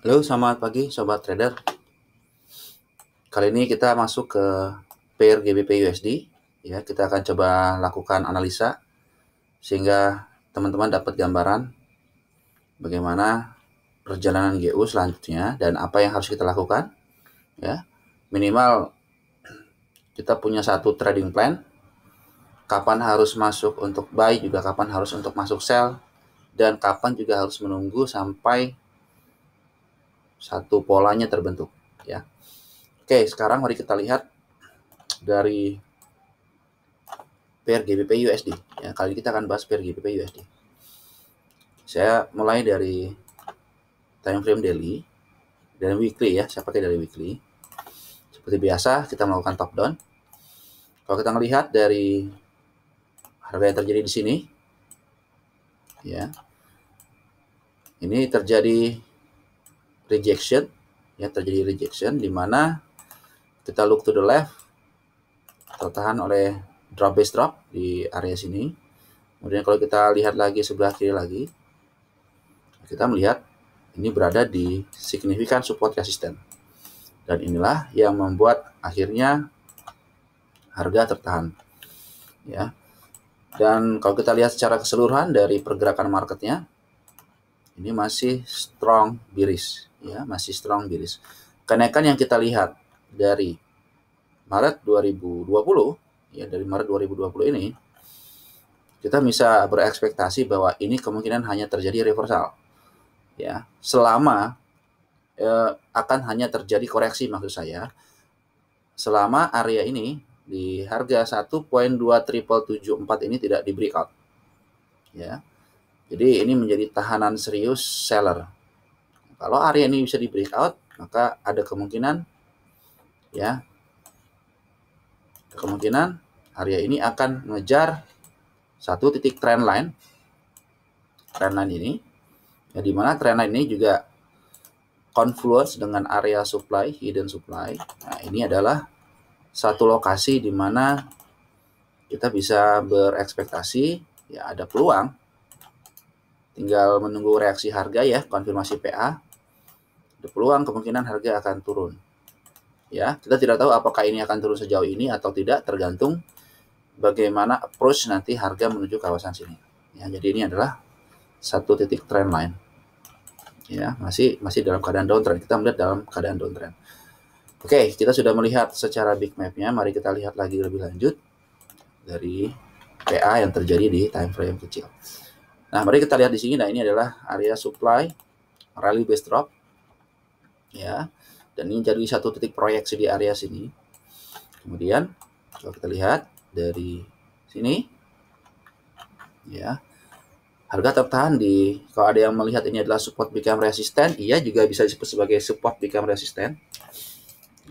Halo, selamat pagi Sobat Trader. Kali ini kita masuk ke pair GBP USD. Ya, kita akan coba lakukan analisa sehingga teman-teman dapat gambaran bagaimana perjalanan GU selanjutnya dan apa yang harus kita lakukan. Ya, minimal kita punya satu trading plan. Kapan harus masuk untuk buy, juga kapan harus untuk masuk sell, dan kapan juga harus menunggu sampai satu polanya terbentuk. Ya, oke. Sekarang mari kita lihat dari pair GBP USD. Ya, kali ini kita akan bahas pair GBP USD. Saya mulai dari time frame daily dan weekly ya. Saya pakai dari weekly. Seperti biasa kita melakukan top down. Kalau kita melihat dari harga yang terjadi di sini, ya, ini terjadi rejection, ya, terjadi rejection di mana kita look to the left, tertahan oleh drop base drop di area sini. Kemudian kalau kita lihat lagi sebelah kiri lagi, kita melihat ini berada di signifikan support resisten. Dan inilah yang membuat akhirnya harga tertahan. Ya. Dan kalau kita lihat secara keseluruhan dari pergerakan marketnya, ini masih strong bearish, ya, masih strong bearish. Kenaikan yang kita lihat dari Maret 2020, ya, dari Maret 2020 ini, kita bisa berekspektasi bahwa ini kemungkinan hanya terjadi reversal, ya, selama akan hanya terjadi koreksi, maksud saya, selama area ini di harga 1.27774 ini tidak di breakout, ya. Jadi ini menjadi tahanan serius seller. Kalau area ini bisa di breakout, maka ada kemungkinan, ya, kemungkinan area ini akan mengejar satu titik trend line ini, ya, di mana trend line ini juga confluence dengan area supply, hidden supply. Nah, ini adalah satu lokasi di mana kita bisa berekspektasi, ya, ada peluang. Tinggal menunggu reaksi harga, ya, konfirmasi PA. Ada peluang kemungkinan harga akan turun. Ya, kita tidak tahu apakah ini akan turun sejauh ini atau tidak, tergantung bagaimana approach nanti harga menuju kawasan sini. Ya, jadi ini adalah satu titik trend line. Ya, masih dalam keadaan downtrend. Kita melihat dalam keadaan downtrend. Oke, kita sudah melihat secara big map-nya. Mari kita lihat lagi lebih lanjut dari PA yang terjadi di time frame kecil. Nah, mari kita lihat di sini. Nah, ini adalah area supply, rally base drop, ya, dan ini jadi satu titik proyeksi di area sini. Kemudian kalau kita lihat dari sini, ya, harga tertahan di, kalau ada yang melihat ini adalah support become resistant, iya, juga bisa disebut sebagai support become resistant,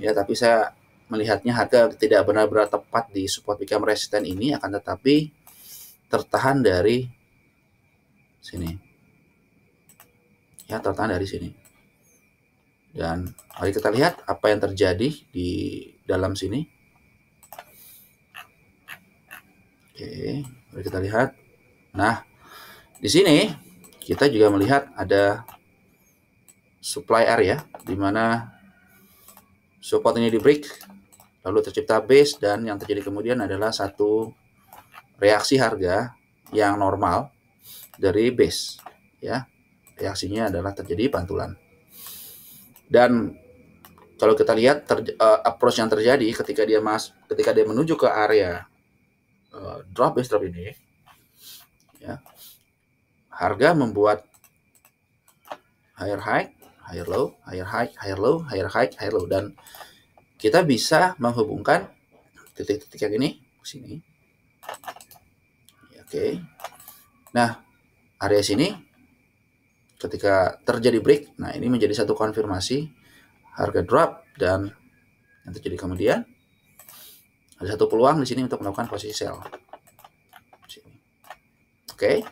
ya, tapi saya melihatnya harga tidak benar-benar tepat di support become resistant ini, akan tetapi tertahan dari sini, ya, tertahan dari sini. Dan mari kita lihat apa yang terjadi di dalam sini. Oke, mari kita lihat. Nah, di sini kita juga melihat ada supply area di mana support ini di break, lalu tercipta base, dan yang terjadi kemudian adalah satu reaksi harga yang normal dari base, ya. Reaksinya adalah terjadi pantulan. Dan kalau kita lihat approach yang terjadi ketika dia menuju ke area drop base drop ini, ya, harga membuat higher high, higher low, higher high, higher low, higher high, higher low, dan kita bisa menghubungkan titik-titik yang ini ke sini. Oke. Nah, area sini ketika terjadi break, nah ini menjadi satu konfirmasi harga drop, dan yang terjadi kemudian ada satu peluang di sini untuk melakukan posisi sell. Oke.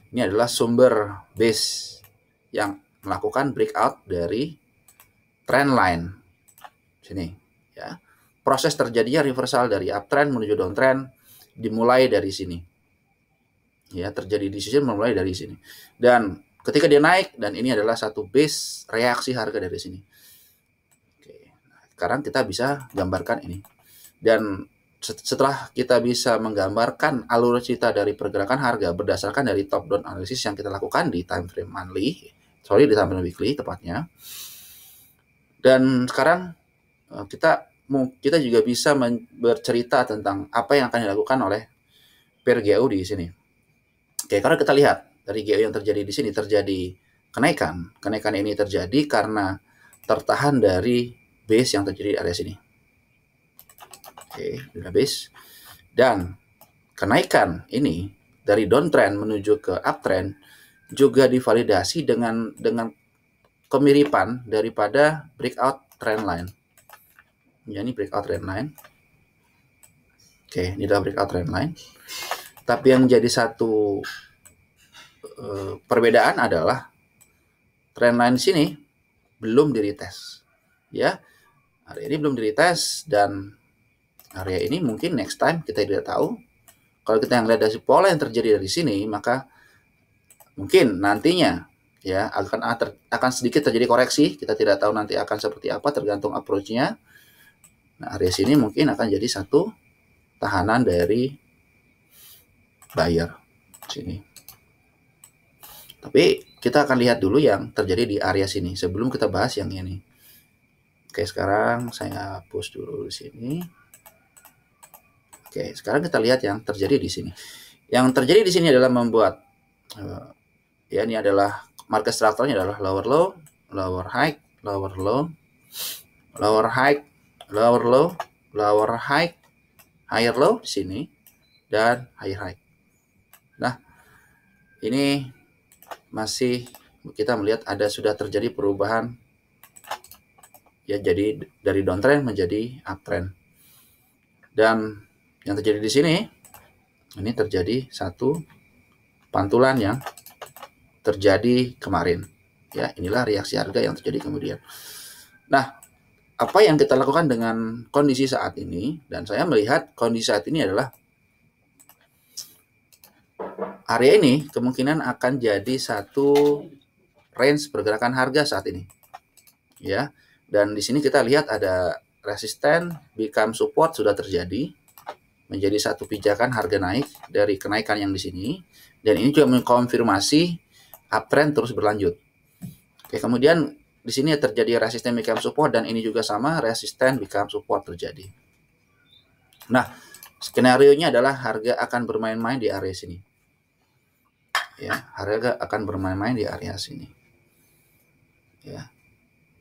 Ini adalah sumber base yang melakukan breakout dari trend line sini, ya. Proses terjadinya reversal dari uptrend menuju downtrend dimulai dari sini, ya, terjadi decision memulai dari sini. Dan ketika dia naik, dan ini adalah satu base reaksi harga dari sini. Oke, sekarang kita bisa gambarkan ini. Dan setelah kita bisa menggambarkan alur cerita dari pergerakan harga berdasarkan dari top down analisis yang kita lakukan di time frame monthly, di time frame weekly tepatnya. Dan sekarang kita juga bisa bercerita tentang apa yang akan dilakukan oleh pair GU di sini. Oke, karena kita lihat dari GU yang terjadi di sini terjadi kenaikan. Kenaikan ini terjadi karena tertahan dari base yang terjadi di area sini. Oke, sudah base. Dan kenaikan ini dari downtrend menuju ke uptrend juga divalidasi dengan kemiripan daripada breakout trend line. Ya, ini breakout trend line. Oke, ini adalah breakout trend line. Tapi yang jadi satu perbedaan adalah trend line sini belum di-retest. Ya, area ini belum di-retest, dan area ini mungkin next time kita tidak tahu. Kalau kita yang lihat dari pola yang terjadi dari sini, maka mungkin nantinya ya akan sedikit terjadi koreksi. Kita tidak tahu nanti akan seperti apa, tergantung approach-nya. Nah, area sini mungkin akan jadi satu tahanan dari buyer sini. Tapi kita akan lihat dulu yang terjadi di area sini sebelum kita bahas yang ini. Oke, sekarang saya hapus dulu di sini. Oke, sekarang kita lihat yang terjadi di sini. Yang terjadi di sini adalah membuat ya, ini adalah market structure-nya adalah lower low, lower high, lower low, lower high, lower low, lower high, higher low di sini, dan higher high. Nah, ini masih kita melihat sudah terjadi perubahan ya, jadi dari downtrend menjadi uptrend. Dan yang terjadi di sini, ini terjadi satu pantulan yang terjadi kemarin. Ya, inilah reaksi harga yang terjadi kemudian. Nah, apa yang kita lakukan dengan kondisi saat ini, dan saya melihat kondisi saat ini adalah area ini kemungkinan akan jadi satu range pergerakan harga saat ini. Ya, dan di sini kita lihat ada resisten, become support sudah terjadi, menjadi satu pijakan harga naik dari kenaikan yang di sini, dan ini juga mengkonfirmasi uptrend terus berlanjut. Oke, kemudian di sini terjadi resisten become support, dan ini juga sama, resisten become support terjadi. Nah, skenario-nya adalah harga akan bermain-main di area sini. Ya, harga akan bermain-main di area sini. Ya.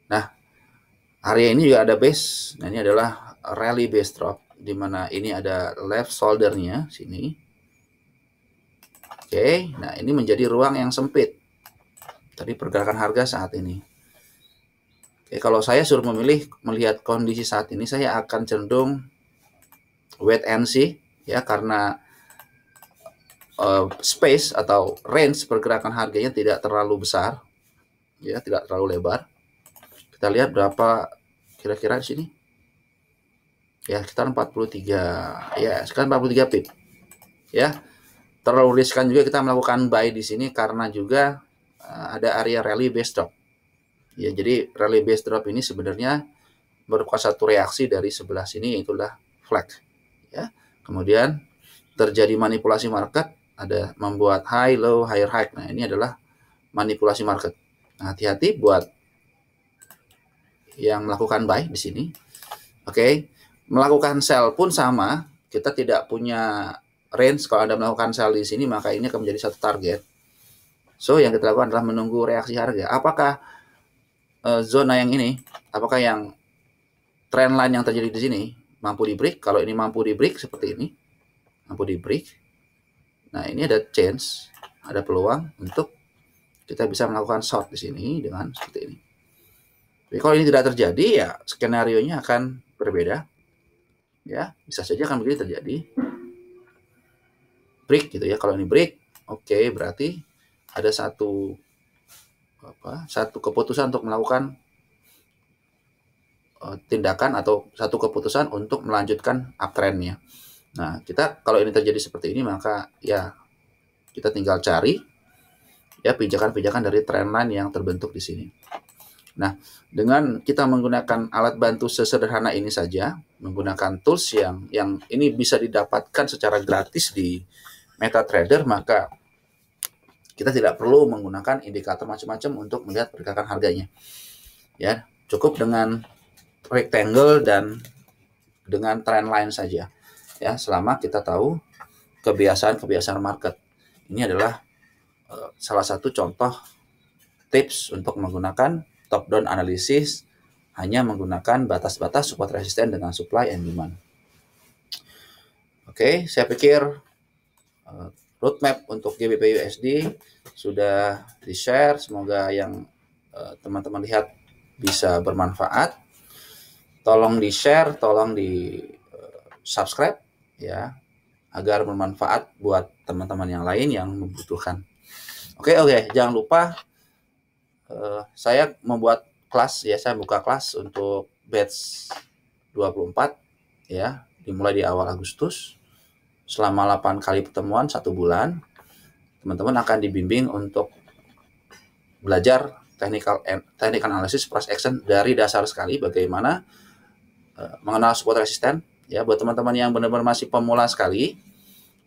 Nah, area ini juga ada base. Nah, ini adalah rally base drop, di mana ini ada left shoulder-nya sini. Oke, nah ini menjadi ruang yang sempit tadi pergerakan harga saat ini. Oke, kalau saya suruh melihat kondisi saat ini, saya akan cenderung wait and see ya, karena space atau range pergerakan harganya tidak terlalu besar ya, tidak terlalu lebar. Kita lihat berapa kira-kira di sini. Ya, sekitar 43. Ya, sekitar 43 pip. Ya. Terlalu riskan juga kita melakukan buy di sini karena juga ada area rally base drop. Ya, jadi rally base drop ini sebenarnya merupakan satu reaksi dari sebelah sini, itulah flag. Ya. Kemudian terjadi manipulasi market, ada membuat high, low, higher, high. Nah, ini adalah manipulasi market. Nah, hati-hati buat yang melakukan buy di sini. Oke. Melakukan sell pun sama, kita tidak punya range. Kalau Anda melakukan sell di sini, maka ini akan menjadi satu target. So, yang kita lakukan adalah menunggu reaksi harga. Apakah zona yang ini, apakah yang trend line yang terjadi di sini mampu di break? Kalau ini mampu di break seperti ini, mampu di break. Nah, ini ada chance, ada peluang untuk kita bisa melakukan short di sini dengan seperti ini. Tapi kalau ini tidak terjadi, ya skenario-nya akan berbeda. Ya, bisa saja akan begini terjadi. Break gitu ya. Kalau ini break, oke, berarti ada satu keputusan untuk melakukan tindakan atau satu keputusan untuk melanjutkan uptrendnya. Nah, kita kalau ini terjadi seperti ini, maka ya kita tinggal cari ya pijakan-pijakan dari trendline yang terbentuk di sini. Nah, dengan kita menggunakan alat bantu sesederhana ini saja, menggunakan tools yang ini bisa didapatkan secara gratis di MetaTrader, maka kita tidak perlu menggunakan indikator macam-macam untuk melihat pergerakan harganya. Ya, cukup dengan rectangle dan dengan trendline saja. Ya, selama kita tahu kebiasaan-kebiasaan market. Ini adalah salah satu contoh tips untuk menggunakan top down analysis hanya menggunakan batas-batas support resisten dengan supply and demand. Oke, saya pikir roadmap untuk GBP USD sudah di-share. Semoga yang teman-teman lihat bisa bermanfaat. Tolong di-share, tolong di-subscribe ya, agar bermanfaat buat teman-teman yang lain yang membutuhkan. Oke, jangan lupa saya membuat kelas ya, saya buka kelas untuk batch 24 ya, dimulai di awal Agustus. Selama 8 kali pertemuan 1 bulan, teman-teman akan dibimbing untuk belajar technical analysis price action dari dasar sekali, bagaimana mengenal support resisten ya. Buat teman-teman yang benar-benar masih pemula sekali,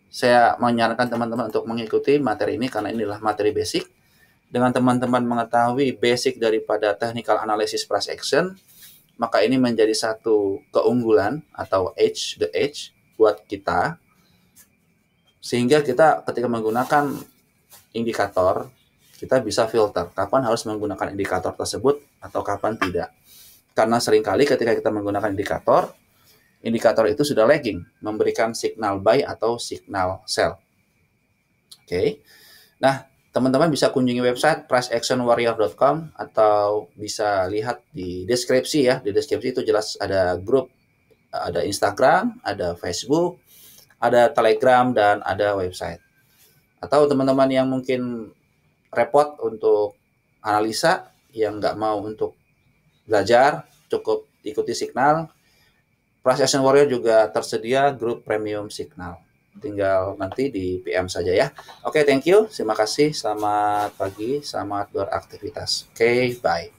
saya menyarankan teman-teman untuk mengikuti materi ini karena inilah materi basic. Dengan teman-teman mengetahui basic daripada technical analysis price action, maka ini menjadi satu keunggulan atau edge buat kita, sehingga kita ketika menggunakan indikator, kita bisa filter kapan harus menggunakan indikator tersebut atau kapan tidak. Karena seringkali ketika kita menggunakan indikator itu sudah lagging, memberikan signal buy atau signal sell. Oke. Nah, teman-teman bisa kunjungi website priceactionwarrior.com atau bisa lihat di deskripsi ya. Di deskripsi itu jelas ada grup, ada Instagram, ada Facebook, ada Telegram, dan ada website. Atau teman-teman yang mungkin repot untuk analisa, yang nggak mau untuk belajar, cukup ikuti signal. Price Action Warrior juga tersedia grup premium signal. Tinggal nanti di PM saja ya. Oke, thank you. Terima kasih. Selamat pagi, selamat beraktivitas. Oke, bye.